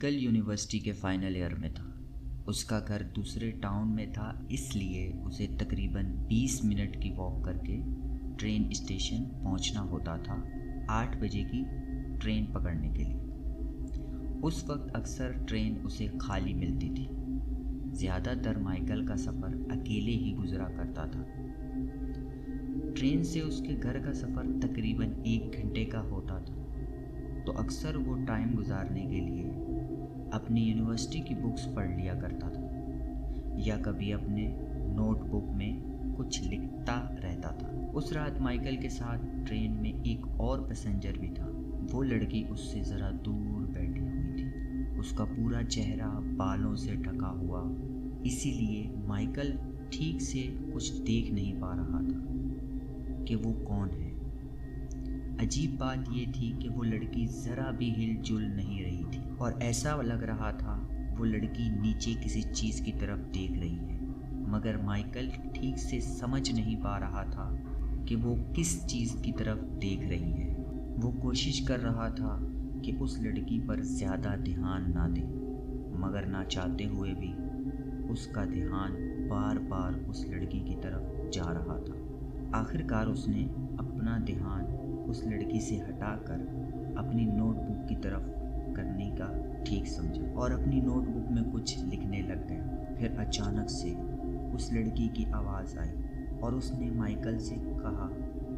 Michael university के final year में था। उसका घर दूसरे टाउन में था, इसलिए उसे तकरीबन 20 मिनट की वॉक करके ट्रेन स्टेशन पहुंचना होता था 8 बजे की ट्रेन पकड़ने के लिए। उस वक्त अक्सर ट्रेन उसे खाली मिलती थी। ज़्यादातर माइकल का सफ़र अकेले ही गुजरा करता था। ट्रेन से उसके घर का सफ़र तकरीबन 1 घंटे का होता था, तो अक्सर वो टाइम गुजारने के लिए अपनी यूनिवर्सिटी की बुक्स पढ़ लिया करता था या कभी अपने नोटबुक में कुछ लिखता रहता था। उस रात माइकल के साथ ट्रेन में एक और पैसेंजर भी था। वो लड़की उससे ज़रा दूर बैठी हुई थी। उसका पूरा चेहरा बालों से ढका हुआ, इसीलिए माइकल ठीक से कुछ देख नहीं पा रहा था कि वो कौन है। अजीब बात ये थी कि वो लड़की ज़रा भी हिलजुल नहीं रही थी और ऐसा लग रहा था वो लड़की नीचे किसी चीज़ की तरफ देख रही है, मगर माइकल ठीक से समझ नहीं पा रहा था कि वो किस चीज़ की तरफ देख रही है। वो कोशिश कर रहा था कि उस लड़की पर ज़्यादा ध्यान ना दे, मगर ना चाहते हुए भी उसका ध्यान बार बार उस लड़की की तरफ जा रहा था। आखिरकार उसने अपना ध्यान उस लड़की से हटाकर अपनी नोटबुक की तरफ करने का ठीक समझा और अपनी नोटबुक में कुछ लिखने लग गया। फिर अचानक से उस लड़की की आवाज़ आई और उसने माइकल से कहा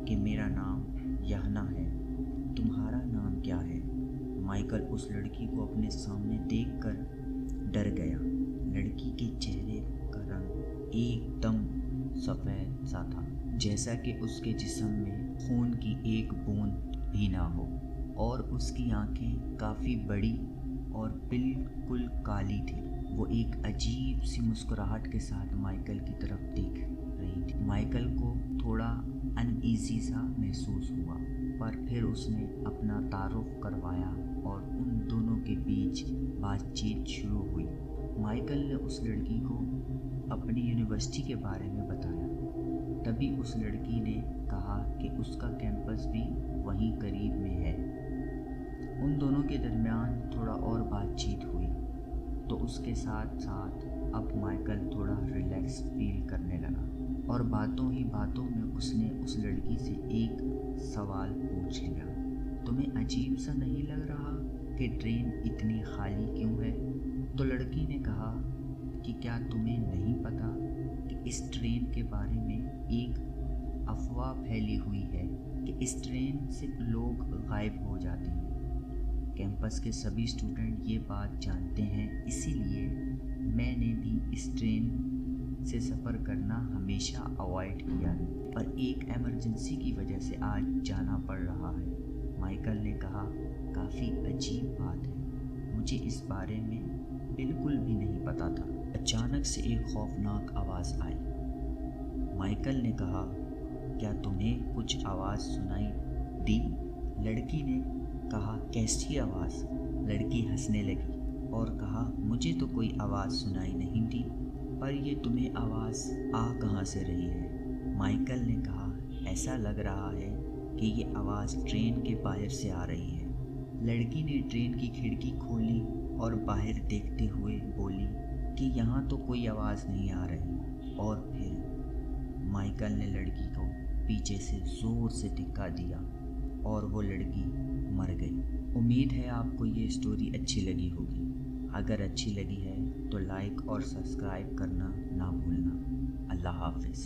कि मेरा नाम यहना है, तुम्हारा नाम क्या है? माइकल उस लड़की को अपने सामने देखकर डर गया। लड़की के चेहरे का रंग एकदम सफ़ेद सा था, जैसा कि उसके जिस्म में खून की एक बूंद भी ना हो, और उसकी आंखें काफ़ी बड़ी और बिल्कुल काली थी। वो एक अजीब सी मुस्कुराहट के साथ माइकल की तरफ देख रही थी। माइकल को थोड़ा अनईजी सा महसूस हुआ, पर फिर उसने अपना तारुफ करवाया और उन दोनों के बीच बातचीत शुरू हुई। माइकल ने उस लड़की को अपनी यूनिवर्सिटी के बारे में बताया। तभी उस लड़की ने कहा कि उसका कैंपस भी वहीं करीब में है। उन दोनों के दरमियान थोड़ा और बातचीत हुई, तो उसके साथ साथ अब माइकल थोड़ा रिलैक्स फील करने लगा और बातों ही बातों में उसने उस लड़की से एक सवाल पूछ लिया, तुम्हें अजीब सा नहीं लग रहा कि ट्रेन इतनी खाली क्यों है? तो लड़की ने कहा कि क्या तुम्हें नहीं पता कि इस ट्रेन के बारे में एक अफवाह फैली हुई है कि इस ट्रेन से लोग गायब हो जाते हैं। कैंपस के सभी स्टूडेंट ये बात जानते हैं, इसीलिए मैंने भी इस ट्रेन से सफ़र करना हमेशा अवॉइड किया है, पर एक इमरजेंसी की वजह से आज जाना पड़ रहा है। माइकल ने कहा, काफ़ी अजीब बात है, मुझे इस बारे में बिल्कुल भी नहीं पता था। अचानक से एक खौफनाक आवाज़ आई। माइकल ने कहा, क्या तुम्हें कुछ आवाज़ सुनाई दी? लड़की ने कहा, कैसी आवाज़? लड़की हंसने लगी और कहा, मुझे तो कोई आवाज़ सुनाई नहीं दी, पर ये तुम्हें आवाज़ आ कहाँ से रही है? माइकल ने कहा, ऐसा लग रहा है कि ये आवाज़ ट्रेन के बाहर से आ रही है। लड़की ने ट्रेन की खिड़की खोली और बाहर देखते हुए बोली कि यहाँ तो कोई आवाज़ नहीं आ रही, और फिर माइकल ने लड़की को पीछे से ज़ोर से धक्का दिया और वो लड़की मर गई। उम्मीद है आपको ये स्टोरी अच्छी लगी होगी। अगर अच्छी लगी है तो लाइक और सब्सक्राइब करना ना भूलना। अल्लाह हाफ़िज़।